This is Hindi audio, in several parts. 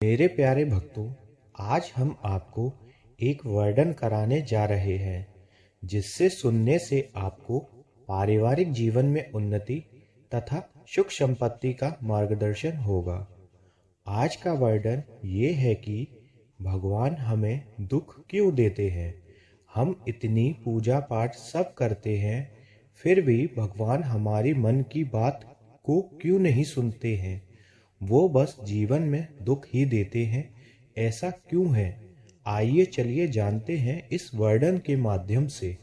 मेरे प्यारे भक्तों, आज हम आपको एक वर्णन कराने जा रहे हैं जिससे सुनने से आपको पारिवारिक जीवन में उन्नति तथा सुख संपत्ति का मार्गदर्शन होगा। आज का वर्णन ये है कि भगवान हमें दुख क्यों देते हैं। हम इतनी पूजा पाठ सब करते हैं, फिर भी भगवान हमारी मन की बात को क्यों नहीं सुनते हैं। वो बस जीवन में दुख ही देते हैं, ऐसा क्यों है? आइए चलिए जानते हैं इस वर्णन के माध्यम से।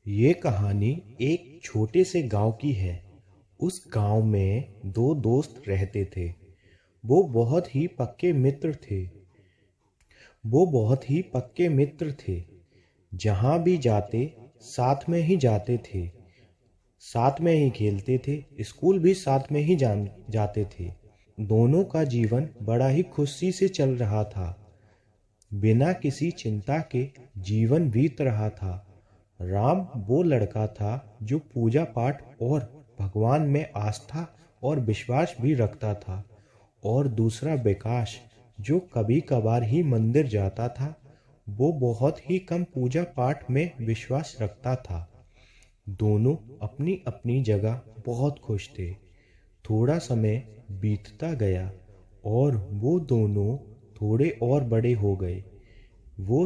ये कहानी एक छोटे से गांव की है। उस गांव में दो दोस्त रहते थे। वो बहुत ही पक्के मित्र थे। वो बहुत ही पक्के मित्र थे। जहाँ भी जाते साथ में ही जाते थे, साथ में ही खेलते थे, स्कूल भी साथ में ही जाते थे। दोनों का जीवन बड़ा ही खुशी से चल रहा था। बिना किसी चिंता के जीवन बीत रहा था। राम वो लड़का था जो पूजा पाठ और भगवान में आस्था और विश्वास भी रखता था, और दूसरा विकास जो कभी कभार ही मंदिर जाता था। वो बहुत ही कम पूजा पाठ में विश्वास रखता था। दोनों अपनी अपनी जगह बहुत खुश थे। थोड़ा समय बीतता गया और वो दोनों थोड़े और बड़े हो गए। वो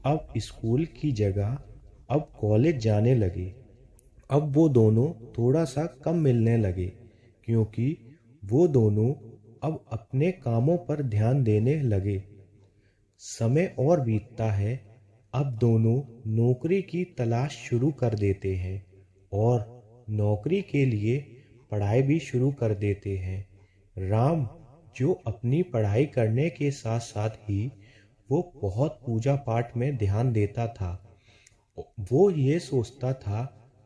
अब स्कूल की जगह अब कॉलेज जाने लगे। अब वो दोनों थोड़ा सा कम मिलने लगे, क्योंकि वो दोनों अब अपने कामों पर ध्यान देने लगे। समय और बीतता है। अब दोनों नौकरी की तलाश शुरू कर देते हैं और नौकरी के लिए पढ़ाई भी शुरू कर देते हैं। राम जो अपनी पढ़ाई करने के साथ साथ ही वो बहुत पूजा पाठ में ध्यान देता था। वो ये सोचता था,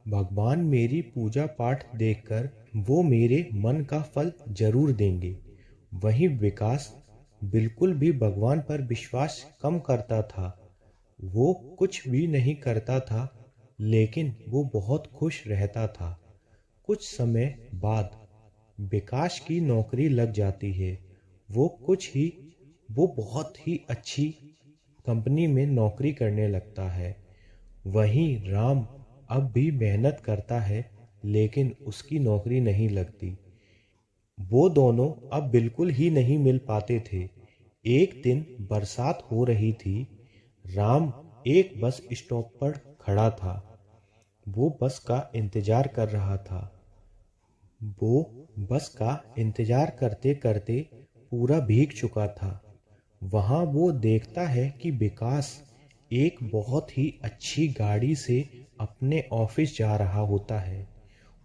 भगवान मेरी पूजा पाठ देखकर वो मेरे मन का फल जरूर देंगे। वहीं विकास बिल्कुल भी भगवान पर विश्वास कम करता था। वो कुछ भी नहीं करता था, लेकिन वो बहुत खुश रहता था। कुछ समय बाद विकास की नौकरी लग जाती है। वो बहुत ही अच्छी कंपनी में नौकरी करने लगता है। वहीं राम अब भी मेहनत करता है, लेकिन उसकी नौकरी नहीं लगती। वो दोनों अब बिल्कुल ही नहीं मिल पाते थे। एक दिन बरसात हो रही थी। राम एक बस स्टॉप पर खड़ा था। वो बस का इंतजार कर रहा था। वो बस का इंतजार करते करते पूरा भीग चुका था। वहाँ वो देखता है कि विकास एक बहुत ही अच्छी गाड़ी से अपने ऑफिस जा रहा होता है।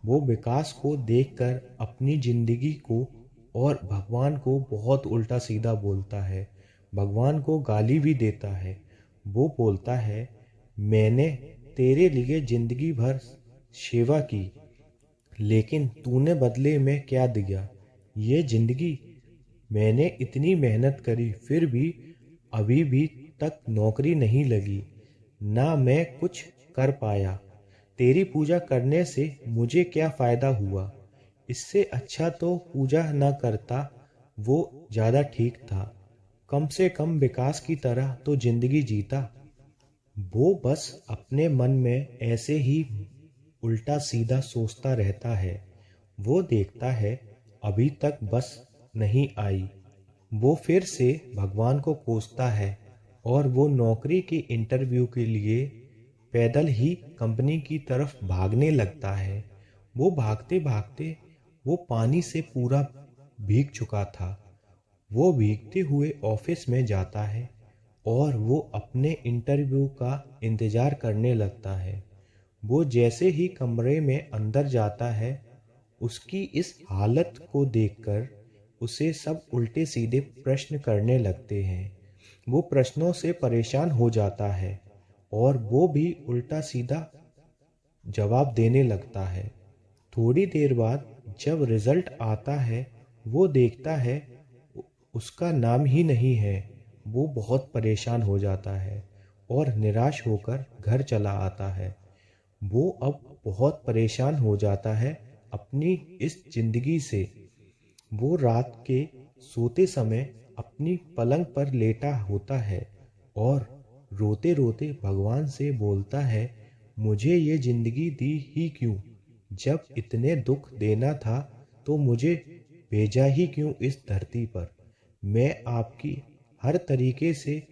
वो विकास को देखकर अपनी जिंदगी को और भगवान को बहुत उल्टा सीधा बोलता है। भगवान को गाली भी देता है। वो बोलता है, मैंने तेरे लिए जिंदगी भर सेवा की, लेकिन तूने बदले में क्या दिया? ये जिंदगी मैंने इतनी मेहनत करी, फिर भी अभी भी तक नौकरी नहीं लगी, ना मैं कुछ कर पाया। तेरी पूजा करने से मुझे क्या फ़ायदा हुआ? इससे अच्छा तो पूजा न करता, वो ज़्यादा ठीक था। कम से कम विकास की तरह तो जिंदगी जीता। वो बस अपने मन में ऐसे ही उल्टा सीधा सोचता रहता है। वो देखता है अभी तक बस नहीं आई। वो फिर से भगवान को कोसता है और वो नौकरी के इंटरव्यू के लिए पैदल ही कंपनी की तरफ भागने लगता है। वो भागते भागते वो पानी से पूरा भीग चुका था। वो भीगते हुए ऑफिस में जाता है और वो अपने इंटरव्यू का इंतज़ार करने लगता है। वो जैसे ही कमरे में अंदर जाता है, उसकी इस हालत को देखकर उसे सब उल्टे सीधे प्रश्न करने लगते हैं। वो प्रश्नों से परेशान हो जाता है और वो भी उल्टा सीधा जवाब देने लगता है। थोड़ी देर बाद जब रिजल्ट आता है, वो देखता है उसका नाम ही नहीं है। वो बहुत परेशान हो जाता है और निराश होकर घर चला आता है। वो अब बहुत परेशान हो जाता है अपनी इस जिंदगी से। वो रात के सोते समय अपनी पलंग पर लेटा होता है और रोते रोते भगवान से बोलता है, मुझे ये जिंदगी दी ही क्यों? जब इतने दुख देना था तो मुझे भेजा ही क्यों इस धरती पर? मैं आपकी हर तरीके से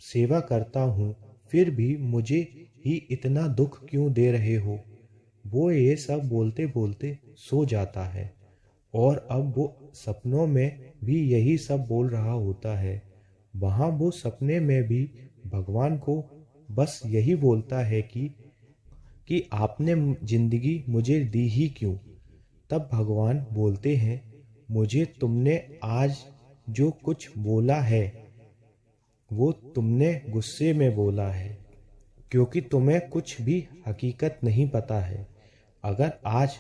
सेवा करता हूँ, फिर भी मुझे ही इतना दुख क्यों दे रहे हो? वो ये सब बोलते बोलते सो जाता है और अब वो सपनों में भी यही सब बोल रहा होता है। वहाँ वो सपने में भी भगवान को बस यही बोलता है कि आपने जिंदगी मुझे दी ही क्यों? तब भगवान बोलते हैं, मुझे तुमने आज जो कुछ बोला है वो तुमने गुस्से में बोला है, क्योंकि तुम्हें कुछ भी हकीकत नहीं पता है। अगर आज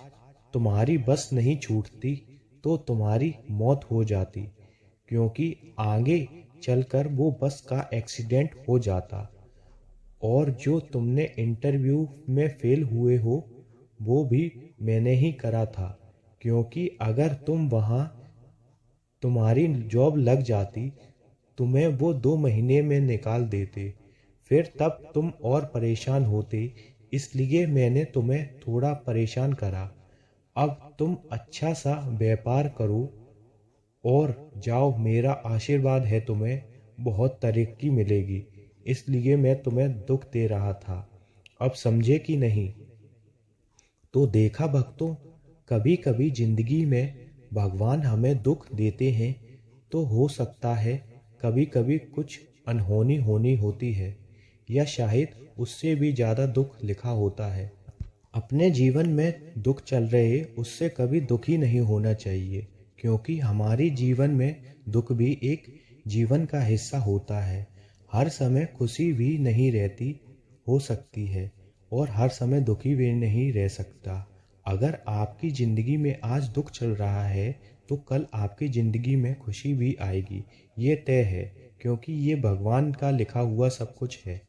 तुम्हारी बस नहीं छूटती तो तुम्हारी मौत हो जाती, क्योंकि आगे चलकर वो बस का एक्सीडेंट हो जाता। और जो तुमने इंटरव्यू में फेल हुए हो वो भी मैंने ही करा था, क्योंकि अगर तुम वहाँ तुम्हारी जॉब लग जाती तुम्हें वो 2 महीने में निकाल देते, फिर तब तुम और परेशान होते, इसलिए मैंने तुम्हें थोड़ा परेशान करा। अब तुम अच्छा सा व्यापार करो और जाओ, मेरा आशीर्वाद है, तुम्हें बहुत तरक्की मिलेगी, इसलिए मैं तुम्हें दुख दे रहा था। अब समझे कि नहीं? तो देखा भक्तों, कभी कभी जिंदगी में भगवान हमें दुख देते हैं तो हो सकता है कभी कभी कुछ अनहोनी होनी होती है, या शायद उससे भी ज़्यादा दुख लिखा होता है। अपने जीवन में दुख चल रहे उससे कभी दुखी नहीं होना चाहिए, क्योंकि हमारी जीवन में दुख भी एक जीवन का हिस्सा होता है। हर समय खुशी भी नहीं रहती हो सकती है और हर समय दुखी भी नहीं रह सकता। अगर आपकी ज़िंदगी में आज दुख चल रहा है तो कल आपकी ज़िंदगी में खुशी भी आएगी, ये तय है, क्योंकि ये भगवान का लिखा हुआ सब कुछ है।